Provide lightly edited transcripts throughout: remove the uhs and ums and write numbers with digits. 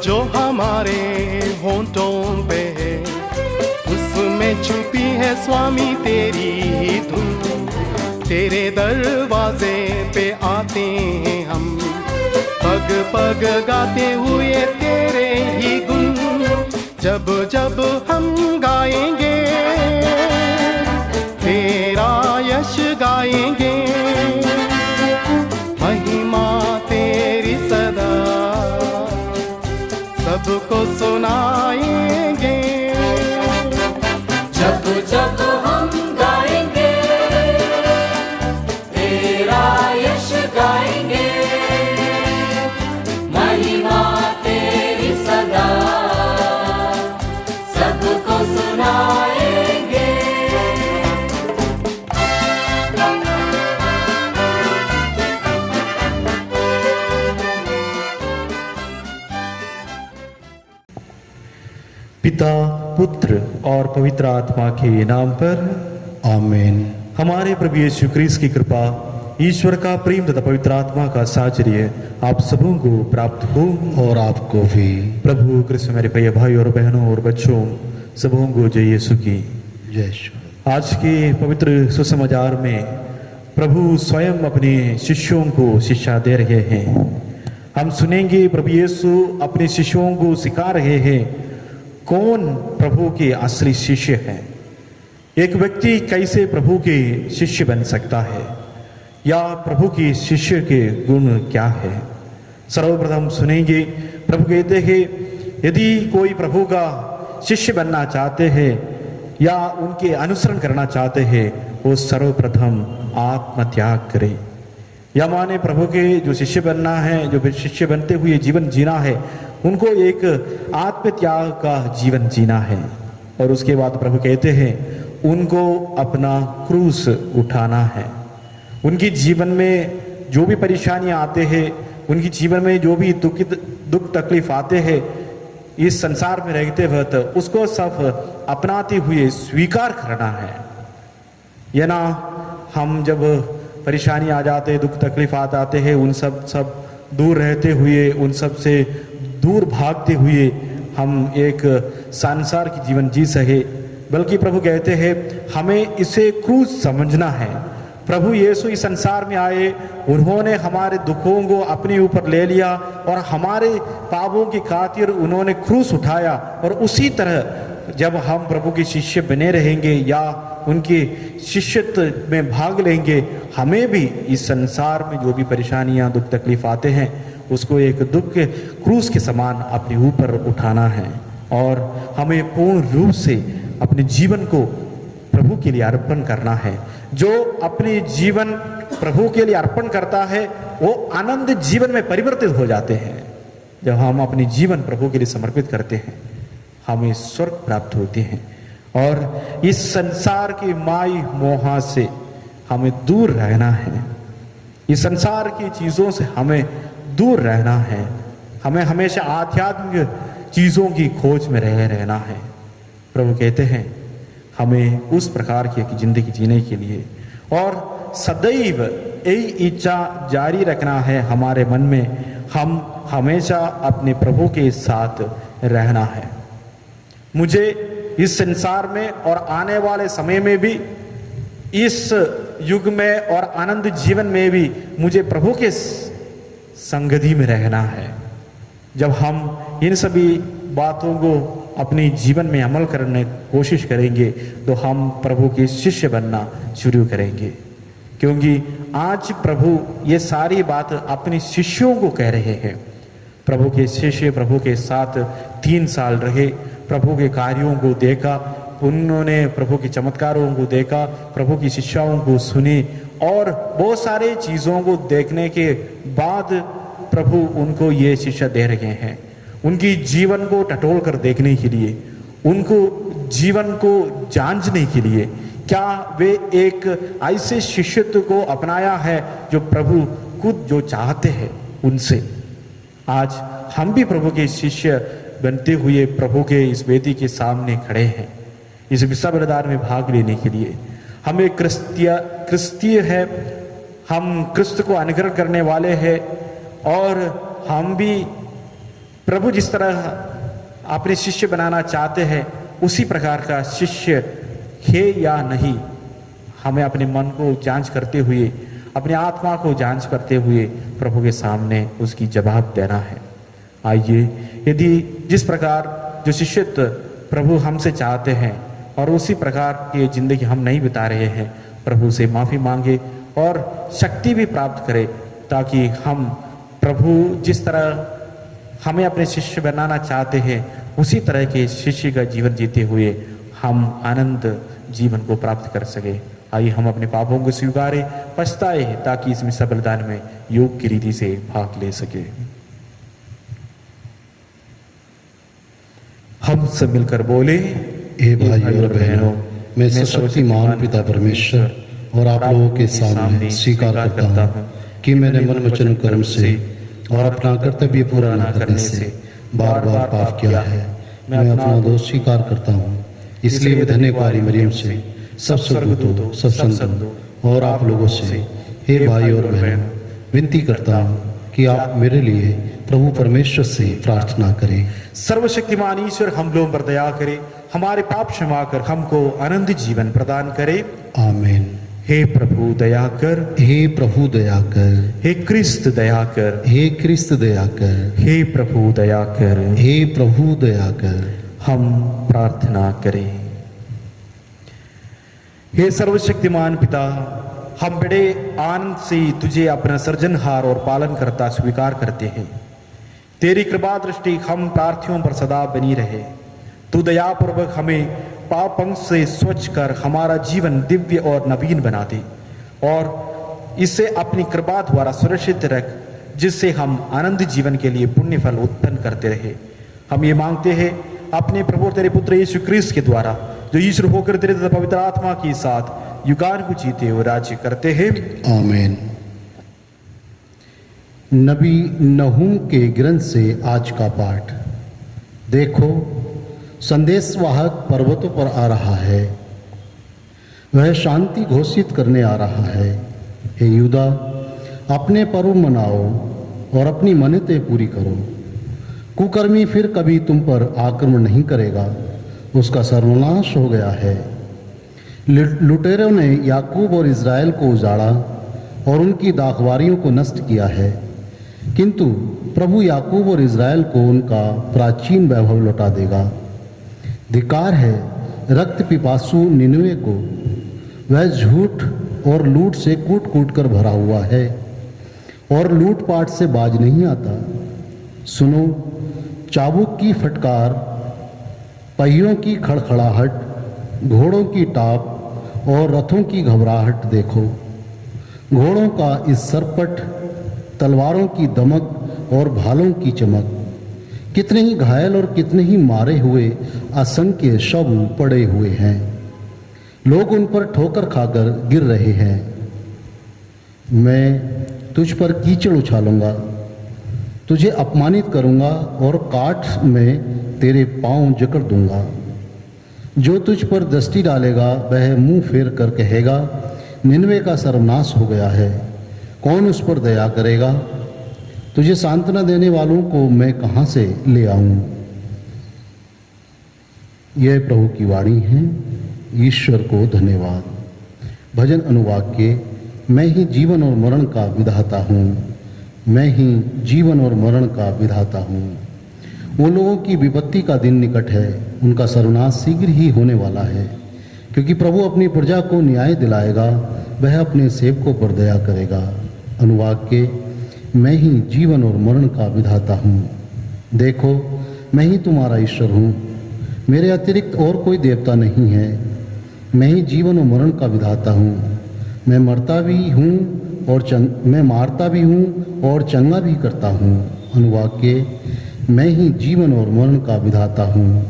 जो हमारे होंठों पे है, उसमें छुपी है स्वामी तेरी धुन। तेरे दरवाजे पे आते हैं हम, पग पग गाते हुए तेरे ही गुण। जब जब हम गाएंगे तेरा यश गाएंगे, महिमा तेरी सदा सबको सुनाएंगे। जब जब हम गाएंगे तेरा यश गाएंगे, महिमा तेरी सदा सबको सुनाएंगे। पिता, पुत्र और पवित्र आत्मा के नाम पर आमीन। हमारे प्रभु यीशु क्रिस्त की कृपा, ईश्वर का प्रेम तथा पवित्र आत्मा का साहचर्य आप सबों को प्राप्त हो। और आपको भी। प्रभु क्रिस्त मेरे प्रिय भाई और बहनों और बच्चों सबों को जय यीशु की जय यीशु। आज के पवित्र सुसमाचार में प्रभु स्वयं अपने शिष्यों को शिक्षा दे रहे हैं। हम सुनेंगे प्रभु यीशु अपने शिष्यों को सिखा रहे हैं कौन प्रभु के असली शिष्य हैं। एक व्यक्ति कैसे प्रभु के शिष्य बन सकता है, या प्रभु के शिष्य के गुण क्या है। सर्वप्रथम सुनेंगे प्रभु कहते हैं यदि कोई प्रभु का शिष्य बनना चाहते हैं या उनके अनुसरण करना चाहते हैं, वो सर्वप्रथम आत्मत्याग करे। या माने प्रभु के जो शिष्य बनना है, जो शिष्य बनते हुए जीवन जीना है, उनको एक आत्मत्याग का जीवन जीना है। और उसके बाद प्रभु कहते हैं उनको अपना क्रूस उठाना है। उनके जीवन में जो भी परेशानियां आते हैं, उनके जीवन में जो भी दुख तकलीफ आते हैं इस संसार में रहते वक्त, उसको सब अपनाते हुए स्वीकार करना है। या ना हम जब परेशानी आ जाते, दुख तकलीफ आ जाते हैं, उन सब दूर रहते हुए, उन सब से दूर भागते हुए हम एक संसार की जीवन जी सके, बल्कि प्रभु कहते हैं हमें इसे क्रूस समझना है। प्रभु यीशु इस संसार में आए, उन्होंने हमारे दुखों को अपने ऊपर ले लिया और हमारे पापों की खातिर उन्होंने क्रूस उठाया। और उसी तरह जब हम प्रभु के शिष्य बने रहेंगे या उनके शिष्यत्व में भाग लेंगे, हमें भी इस संसार में जो भी परेशानियां दुख तकलीफ आते हैं उसको एक दुख के क्रूस के समान अपने ऊपर उठाना है। और हमें पूर्ण रूप से अपने जीवन को प्रभु के लिए अर्पण करना है। जो अपने जीवन प्रभु के लिए अर्पण करता है वो आनंद जीवन में परिवर्तित हो जाते हैं। जब हम अपने जीवन प्रभु के लिए समर्पित करते हैं, हमें स्वर्ग प्राप्त होते हैं। और इस संसार की माई मोह से हमें दूर रहना है। इस संसार की चीजों से हमें दूर रहना है। हमें हमेशा आध्यात्मिक चीजों की खोज में रहना है। प्रभु कहते हैं हमें उस प्रकार की एक जिंदगी जीने के लिए और सदैव यही इच्छा जारी रखना है हमारे मन में, हम हमेशा अपने प्रभु के साथ रहना है। मुझे इस संसार में और आने वाले समय में भी, इस युग में और आनंद जीवन में भी मुझे प्रभु के संगति में रहना है। जब हम इन सभी बातों को अपने जीवन में अमल करने की कोशिश करेंगे तो हम प्रभु के शिष्य बनना शुरू करेंगे। क्योंकि आज प्रभु ये सारी बात अपने शिष्यों को कह रहे हैं। प्रभु के शिष्य प्रभु के साथ 3 साल रहे, प्रभु के कार्यों को देखा, उन्होंने प्रभु के चमत्कारों को देखा, प्रभु की शिक्षाओं को सुने और बहुत सारे चीज़ों को देखने के बाद प्रभु उनको ये शिक्षा दे रहे हैं। उनकी जीवन को टटोल कर देखने के लिए, उनको जीवन को जांचने के लिए, क्या वे एक ऐसे शिष्यत्व को अपनाया है जो प्रभु खुद जो चाहते हैं उनसे। आज हम भी प्रभु के शिष्य बनते हुए प्रभु के इस वेदी के सामने खड़े हैं, इस विश्व बलिदान में भाग लेने के लिए। हम एक क्रिस्तीय है, हम क्रिस्त को अनुकरण करने वाले हैं और हम भी प्रभु जिस तरह अपने शिष्य बनाना चाहते हैं उसी प्रकार का शिष्य है या नहीं, हमें अपने मन को जांच करते हुए, अपने आत्मा को जांच करते हुए प्रभु के सामने उसकी जवाब देना है। आइए, यदि जिस प्रकार जो शिष्यत्व प्रभु हमसे चाहते हैं और उसी प्रकार की जिंदगी हम नहीं बिता रहे हैं, प्रभु से माफ़ी मांगे और शक्ति भी प्राप्त करें, ताकि हम प्रभु जिस तरह हमें अपने शिष्य बनाना चाहते हैं उसी तरह के शिष्य का जीवन जीते हुए हम आनंद जीवन को प्राप्त कर सके। आइए हम अपने पापों को स्वीकारें, पछताए, ताकि इसमें बलिदान में योग की रीति से भाग ले सके। हम सब मिलकर बोले, हे भाइयों और बहनों, मैं सर्वशक्तिमान पिता परमेश्वर और आप लोगों के सामने स्वीकार करता हूँ कि मैंने मन वचन कर्म से और अपना कर्तव्य पूरा न करने से बार बार पाप किया है। मैं अपना दोष स्वीकार करता हूँ। इसलिए मैं धन्य कुमारी मरियम से, सब स्वर्गदूतों, सब संतों और आप लोगों से, हे भाई और बहनों, विनती करता हूँ कि आप मेरे लिए प्रभु परमेश्वर से प्रार्थना करें। सर्वशक्तिमान ईश्वर हम लोगों पर दया करे, हमारे पाप क्षमा कर हमको आनंद जीवन प्रदान करे। आमीन। हे प्रभु दया कर, हे प्रभु दया कर, हे क्रिस्त दया कर, हे क्रिस्त दया कर, हे प्रभु दया कर, हे प्रभु दया कर। हम प्रार्थना करें। हे सर्वशक्तिमान पिता, हम बड़े आनंद से तुझे अपना सृजनहार और पालन करता स्वीकार करते हैं। तेरी कृपा दृष्टि हम प्रार्थियों पर सदा बनी रहे। तू दयापूर्वक हमें पापों से स्वच्छ कर हमारा जीवन दिव्य और नवीन बना दे और इसे अपनी कृपा द्वारा सुरक्षित रख, जिससे हम आनंद जीवन के लिए पुण्य फल उत्पन्न करते रहे। हम ये मांगते हैं अपने प्रभु तेरे पुत्र यीशु क्रिस्त के द्वारा, जो ईश्वर होकर तेरे तथा पवित्र आत्मा के साथ युगान को जीते हुए राज्य करते हैं। आमीन। नबी नहूम के ग्रंथ से आज का पाठ। देखो, संदेशवाहक पर्वतों पर आ रहा है, वह शांति घोषित करने आ रहा है। हे यूदा, अपने पर्व मनाओ और अपनी मन्नतें पूरी करो। कुकर्मी फिर कभी तुम पर आक्रमण नहीं करेगा, उसका सर्वनाश हो गया है। लुटेरों ने याकूब और इज़राइल को उजाड़ा और उनकी दाखवारियों को नष्ट किया है, किंतु प्रभु याकूब और इज़राइल को उनका प्राचीन वैभव लौटा देगा। धिक्कार है रक्त पिपासु निनवे को, वह झूठ और लूट से कूट कूट कर भरा हुआ है और लूटपाट से बाज नहीं आता। सुनो, चाबुक की फटकार, पहियों की खड़खड़ाहट, घोड़ों की टाप और रथों की घबराहट देखो। घोड़ों का इस सरपट, तलवारों की दमक और भालों की चमक। कितने ही घायल और कितने ही मारे हुए असंख्य शव पड़े हुए हैं। लोग उन पर ठोकर खाकर गिर रहे हैं। मैं तुझ पर कीचड़ उछालूंगा, तुझे अपमानित करूंगा और काठ में तेरे पांव जकड़ दूंगा। जो तुझ पर दृष्टि डालेगा वह मुंह फेर कर कहेगा, निनवे का सर्वनाश हो गया है, कौन उस पर दया करेगा। तुझे सांत्वना देने वालों को मैं कहाँ से ले आऊं। यह प्रभु की वाणी है। ईश्वर को धन्यवाद। भजन अनुवाक्य। मैं ही जीवन और मरण का विधाता हूँ, मैं ही जीवन और मरण का विधाता हूँ। वो लोगों की विपत्ति का दिन निकट है, उनका सर्वनाश शीघ्र ही होने वाला है, क्योंकि प्रभु अपनी प्रजा को न्याय दिलाएगा, वह अपने सेवकों पर दया करेगा। अनुवाक्य। मैं ही जीवन और मरण का विधाता हूँ। देखो, मैं ही तुम्हारा ईश्वर हूँ, मेरे अतिरिक्त और कोई देवता नहीं है। मैं ही जीवन और मरण का विधाता हूँ। मैं मरता भी हूँ और मैं मारता भी हूँ और चंगा भी करता हूँ। अनुवाक्य। मैं ही जीवन और मरण का विधाता हूँ।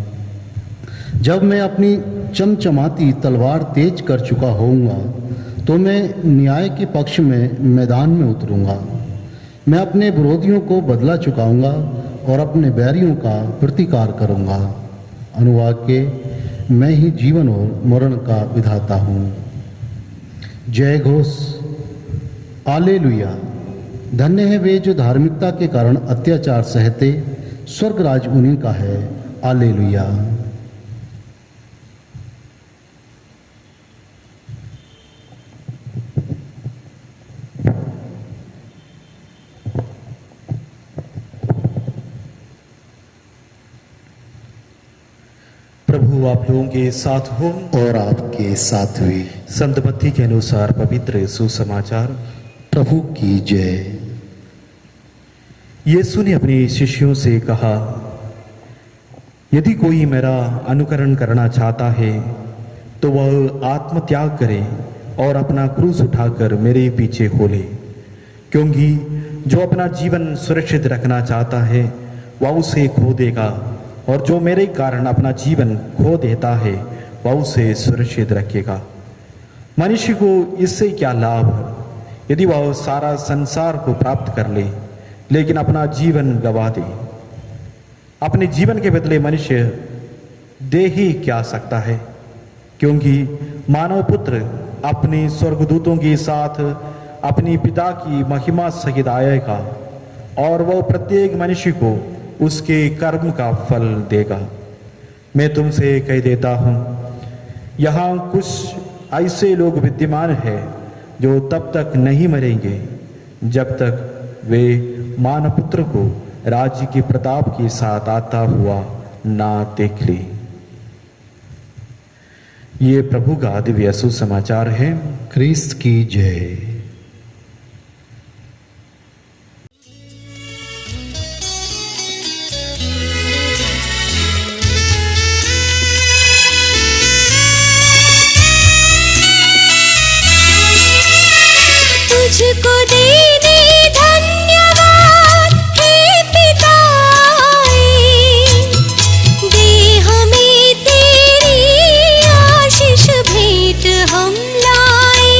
जब मैं अपनी चमचमाती तलवार तेज कर चुका होऊंगा, तो मैं न्याय के पक्ष में मैदान में उतरूंगा। मैं अपने विरोधियों को बदला चुकाऊंगा और अपने बैरियों का प्रतिकार करूंगा। अनुवाक्य। मैं ही जीवन और मरण का विधाता हूँ। जय घोष। हालेलुया। धन्य है वे जो धार्मिकता के कारण अत्याचार सहते, स्वर्ग राज उन्हीं का है। हालेलुया। प्रभु आप लोगों के साथ हो और आपके साथ भी। संत मत्ती के अनुसार पवित्र सुसमाचार। प्रभु की जय। यीशु ने अपने शिष्यों से कहा, यदि कोई मेरा अनुकरण करना चाहता है तो वह आत्मत्याग करे और अपना क्रूस उठाकर मेरे पीछे हो ले। क्योंकि जो अपना जीवन सुरक्षित रखना चाहता है वह उसे खो देगा, और जो मेरे कारण अपना जीवन खो देता है वह उसे सुरक्षित रखेगा। मनुष्य को इससे क्या लाभ यदि वह सारा संसार को प्राप्त कर ले लेकिन अपना जीवन गवा दे। अपने जीवन के बदले मनुष्य दे ही क्या सकता है, क्योंकि मानव पुत्र अपने स्वर्गदूतों के साथ अपनी पिता की महिमा सहित आएगा और वह प्रत्येक मनुष्य को उसके कर्म का फल देगा। मैं तुमसे कह देता हूँ, यहाँ कुछ ऐसे लोग विद्यमान हैं जो तब तक नहीं मरेंगे जब तक वे मानव पुत्र को राज्य के प्रताप के साथ आता हुआ ना देख ले। ये प्रभु का दिव्य सुसमाचार है। क्रिस्त की जय। तुझको देने धन्यवाद हे पिताए, दे हमें तेरी आशीष भेंट हम लाए।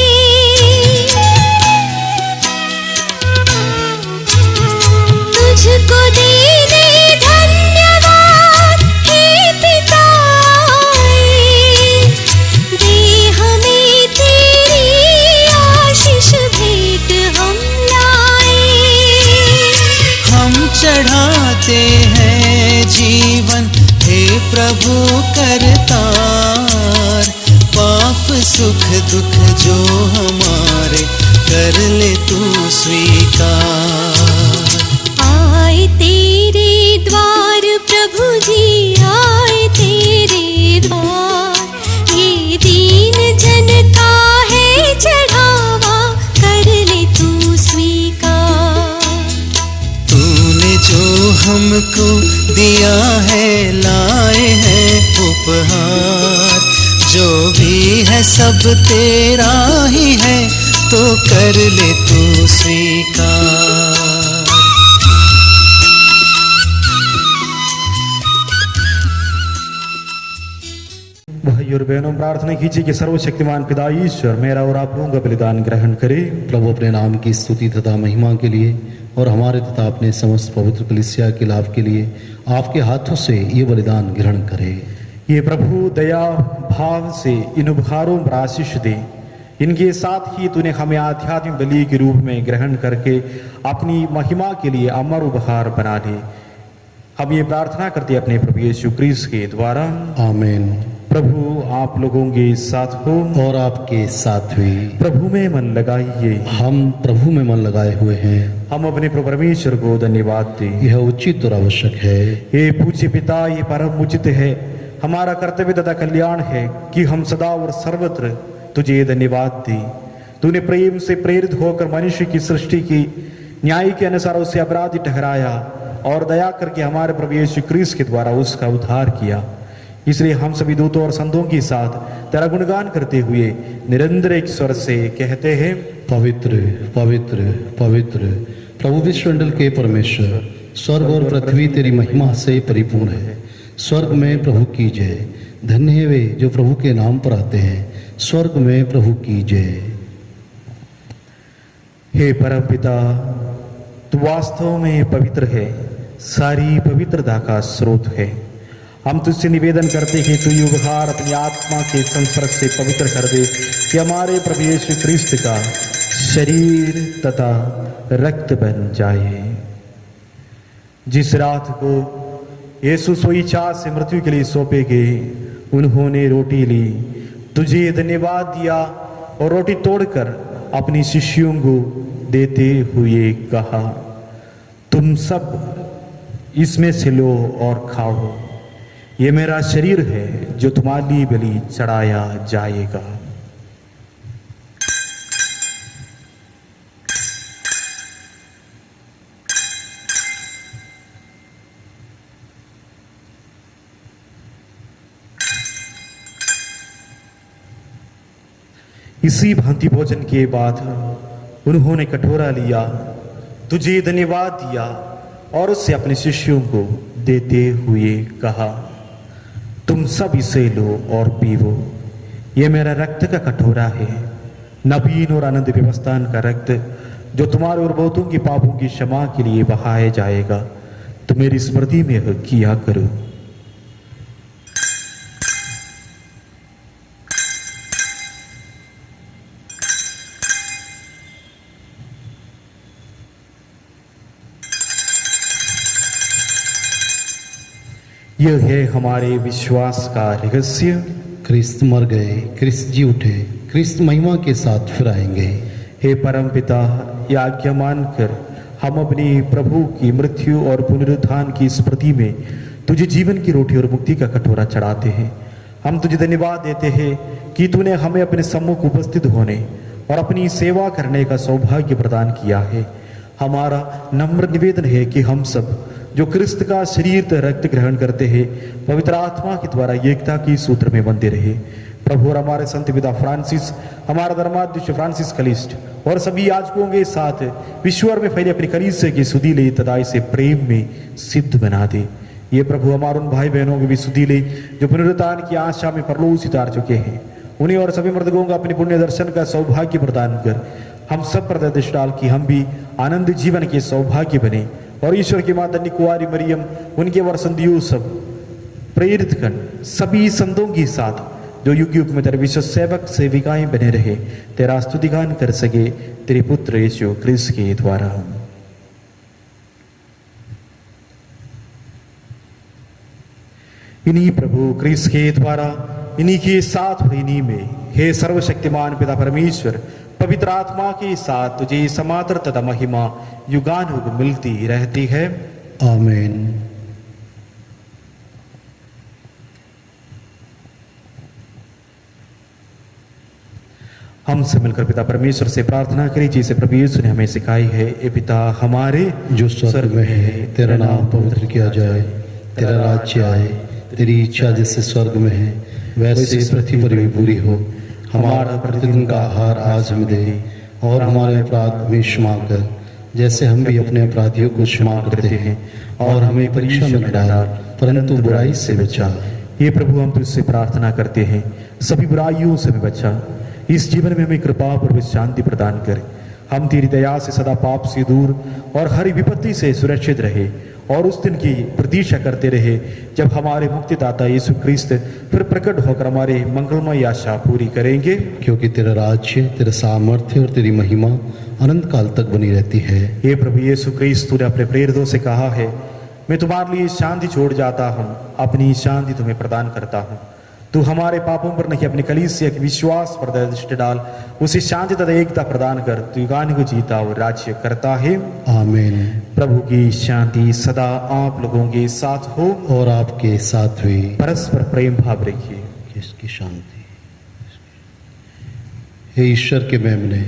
तुझको देने धन्यवाद हे पिताए, दे हमें तेरी आशीष भेंट हम लाए। हम चढ़ाते हैं जीवन हे प्रभु करतार, पाप सुख दुख जो हमारे कर ले तू स्वीकार। आए तेरे द्वार प्रभु जी, आए तेरे द्वार, ये दीन जन का है चढ़ावा, कर ले तू स्वीकार। तूने जो हमको दिया है लाए हैं उपहार, जो भी है सब तेरा ही है तो कर ले तू स्वीकार। भाई और बहनों, प्रार्थना कीजिए कि सर्वशक्तिमान पिता ईश्वर मेरा और आप लोगों का बलिदान ग्रहण करे। प्रभु अपने नाम की स्तुति तथा महिमा के लिए और हमारे तथा अपने समस्त पवित्र कलीसिया के लाभ के लिए आपके हाथों से ये बलिदान ग्रहण करे। ये प्रभु दया भाव से इन उपहारों पर आशीष दे। इनके साथ ही तूने हमें आध्यात्मिक बलि के रूप में ग्रहण करके अपनी महिमा के लिए अमर उपहार बना ले। हम ये प्रार्थना करते अपने प्रभु यीशु क्रिस्त के द्वारा। आमीन। प्रभु आप लोगों के साथ हो और आपके साथ भी। प्रभु में मन लगाइए। हम प्रभु में मन लगाए हुए हैं। हम अपने प्रभु परमेश्वर को धन्यवाद दें। यह उचित और आवश्यक है। ये पूज्य पिता, ये परम उचित है, हमारा कर्तव्य तथा कल्याण है कि हम सदा और सर्वत्र तुझे धन्यवाद दें। तूने प्रेम से प्रेरित होकर मनुष्य की सृष्टि की, न्याय के अनुसार उसे अपराधी ठहराया और दया करके हमारे प्रभु यीशु क्रिस्त के द्वारा उसका उद्धार किया। इसलिए हम सभी दूतों और संतों के साथ तेरा गुणगान करते हुए निरंतर एक स्वर से कहते हैं, पवित्र पवित्र पवित्र प्रभु विश्वमंडल के परमेश्वर, स्वर्ग और पृथ्वी तेरी महिमा से परिपूर्ण है। स्वर्ग में प्रभु की जय। धन्य है वे जो प्रभु के नाम पर आते हैं। स्वर्ग में प्रभु की जय। हे परम पिता, तू वास्तव में पवित्र है, सारी पवित्रता का स्रोत है। हम तुझसे निवेदन करते हैं तू ये उपहार अपनी आत्मा के संस्पर्श से पवित्र कर दे कि हमारे प्रभु यीशु क्रिस्त का शरीर तथा रक्त बन जाए। जिस रात को यीशु सोई चाह से मृत्यु के लिए सौंपे गए, उन्होंने रोटी ली, तुझे धन्यवाद दिया और रोटी तोड़कर अपनी शिष्यों को देते हुए कहा, तुम सब इसमें से लो और खाओ, ये मेरा शरीर है जो तुम्हारे लिए बलि चढ़ाया जाएगा। इसी भांति भोजन के बाद उन्होंने कटोरा लिया, तुझे धन्यवाद दिया और उससे अपने शिष्यों को देते हुए कहा, तुम सब इसे लो और पीवो, ये मेरा रक्त का कटोरा है, नवीन और आनंद व्यवस्थान का रक्त जो तुम्हारे और बहुतों के पापों की क्षमा के लिए बहाया जाएगा। तो मेरी स्मृति में यह किया करो। यह है हमारे विश्वास का रहस्य। क्रिस्त मर गए, क्रिस्त जी उठे, क्रिस्त महिमा के साथ फिर आएंगे। हे परम पिता, ये आज्ञा मानकर हम अपने प्रभु की मृत्यु और पुनरुत्थान की स्मृति में तुझे जीवन की रोटी और मुक्ति का कटोरा चढ़ाते हैं। हम तुझे धन्यवाद देते हैं कि तूने हमें अपने सम्मुख उपस्थित होने और अपनी सेवा करने का सौभाग्य प्रदान किया है। हमारा नम्र निवेदन है कि हम सब जो क्रिस्त का शरीर रक्त ग्रहण करते हैं, पवित्र आत्मा के द्वारा एकता की सूत्र में बंधे रहे। प्रभु और हमारे संत पिता फ्रांसिस, हमारा धर्माध्यक्ष फ्रांसिस कलिस्ट और सभी याजकों के साथ विश्व में फैले अपनी कलीसिया की सुधीले तथा इसे प्रेम में सिद्ध बना दे। ये प्रभु हमारे उन भाई बहनों के भी सुधीले जो पुनरुत्थान की आशा में परलोक से उतार चुके हैं, उन्हें और सभी मृतकों का अपने पुण्य दर्शन का सौभाग्य प्रदान कर हम सब पर दृष्टि डाल कि हम भी आनंद जीवन के सौभाग्य बने और ईश्वर की माता कुंवारी मरियम, उनके वर संत यूसुफ, प्रेरित गण, सभी संतों के साथ जो युग युग में तेरे विश्व सेवक सेविकाएं बने रहे, तेरा स्तुतिगान कर सके तेरे पुत्र यीशु क्रिस्त के द्वारा। इन्हीं प्रभु क्रिस्त के द्वारा, इन्हीं के साथ और इन्हीं में, हे सर्वशक्तिमान पिता परमेश्वर, पवित्र आत्मा के साथ तुझे समादर तथा महिमा युगानुयुग मिलती रहती है। आमीन। हम सब मिलकर पिता परमेश्वर से प्रार्थना करें जैसे प्रभु यीशु ने हमें सिखाई है। ए पिता हमारे जो स्वर्ग में है, तेरा नाम पवित्र किया जाए, तेरा राज्य आए, तेरी इच्छा जैसे स्वर्ग में है वैसे पृथ्वी पर भी पूरी हो। हमारा प्रतिदिन का आहार आज हमें दे और हमारे अपराध में क्षमा कर जैसे हम भी अपने अपराधियों को क्षमा करते हैं, और हमें परीक्षा में न डाल परंतु बुराई से बचा। ये प्रभु हम तुझसे प्रार्थना करते हैं, सभी बुराइयों से हमें बचा, इस जीवन में हमें कृपा और शांति प्रदान कर। हम तेरी दया से सदा पाप से दूर और हर विपत्ति से सुरक्षित रहे और उस दिन की प्रतीक्षा करते रहे जब हमारे मुक्तिदाता यीशु क्रिस्त फिर प्रकट होकर हमारे मंगलमय आशा पूरी करेंगे। क्योंकि तेरा राज्य, तेरा सामर्थ्य और तेरी महिमा अनंत काल तक बनी रहती है। हे प्रभु यीशु क्रिस्त, तूने अपने प्रेरितों से कहा है, मैं तुम्हारे लिए शांति छोड़ जाता हूँ, अपनी शांति तुम्हें प्रदान करता हूँ। तू हमारे पापों पर नहीं, अपनी कलीसिया के विश्वास पर दृष्टि डाल, उसे शांति तथा एकता प्रदान कर। तू युगान को जीता और राज्य करता है। आमीन। प्रभु की शांति सदा आप लोगों के साथ हो और आपके साथ भी। परस्पर प्रेम भाव रखिए। इसकी शांति। हे ईश्वर के मेमने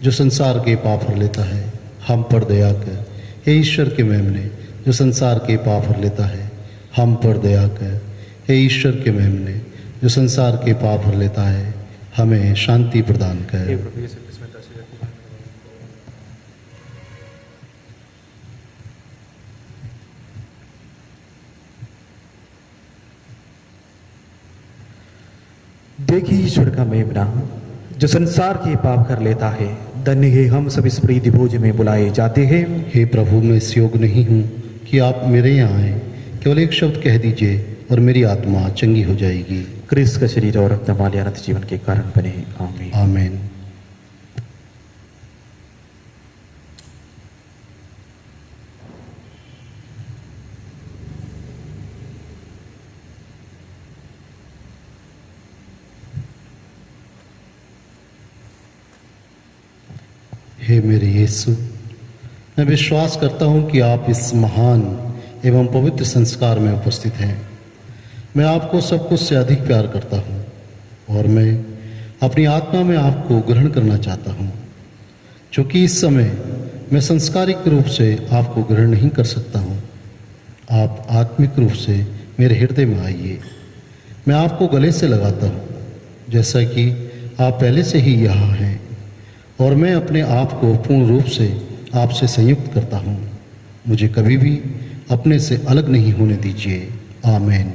जो संसार के पाप हर लेता है, हम पर दया कर। हे ईश्वर के मेमने जो संसार के पाप हर लेता है, हम पर दया कर। हे ईश्वर के मेमने जो संसार के पाप हर लेता है, हमें शांति प्रदान कर। देखिए ईश्वर का मेमना जो संसार के पाप कर लेता है, धन्य है हम सब इस प्रीति भोज में बुलाए जाते हैं। हे प्रभु, मैं इस योग नहीं हूँ कि आप मेरे यहाँ आए, केवल एक शब्द कह दीजिए और मेरी आत्मा चंगी हो जाएगी। क्रिस्त का शरीर और रक्त हमारे अनंत जीवन के कारण बने। आमीन। आमीन। हे मेरे यीशु, मैं विश्वास करता हूँ कि आप इस महान एवं पवित्र संस्कार में उपस्थित हैं। मैं आपको सब कुछ से अधिक प्यार करता हूँ और मैं अपनी आत्मा में आपको ग्रहण करना चाहता हूँ। क्योंकि इस समय मैं संस्कारिक रूप से आपको ग्रहण नहीं कर सकता हूँ, आप आत्मिक रूप से मेरे हृदय में आइए। मैं आपको गले से लगाता हूँ जैसा कि आप पहले से ही यहाँ हैं, और मैं अपने आप को पूर्ण रूप से आपसे संयुक्त करता हूँ। मुझे कभी भी अपने से अलग नहीं होने दीजिए। आमीन।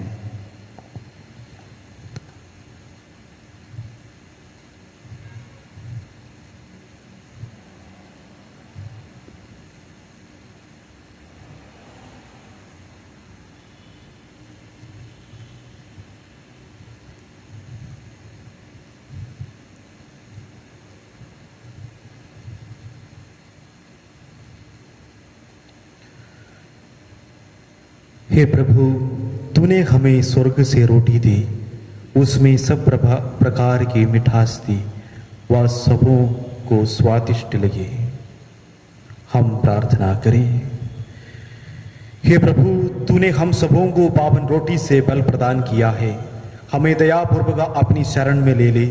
हे प्रभु, तूने हमें स्वर्ग से रोटी दी, उसमें सब प्रकार की मिठास दी, वह सबों को स्वादिष्ट लगे। हम प्रार्थना करें। हे प्रभु, तूने हम सबों को पावन रोटी से बल प्रदान किया है, हमें दयापूर्वक अपनी शरण में ले ले।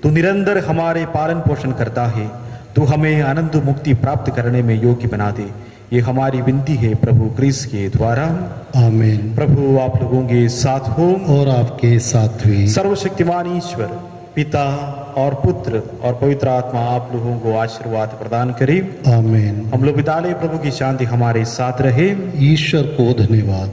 तू निरंतर हमारे पालन पोषण करता है, तू हमें आनंद मुक्ति प्राप्त करने में योग्य बना दे। ये हमारी विनती है प्रभु क्रिस्त के द्वारा। आमीन। प्रभु आप लोगों के साथ हो और आपके साथ भी। सर्वशक्तिमान ईश्वर पिता और पुत्र और पवित्र आत्मा आप लोगों को आशीर्वाद प्रदान करे। आमीन। हम लोग विदा लें। प्रभु की शांति हमारे साथ रहे। ईश्वर को धन्यवाद।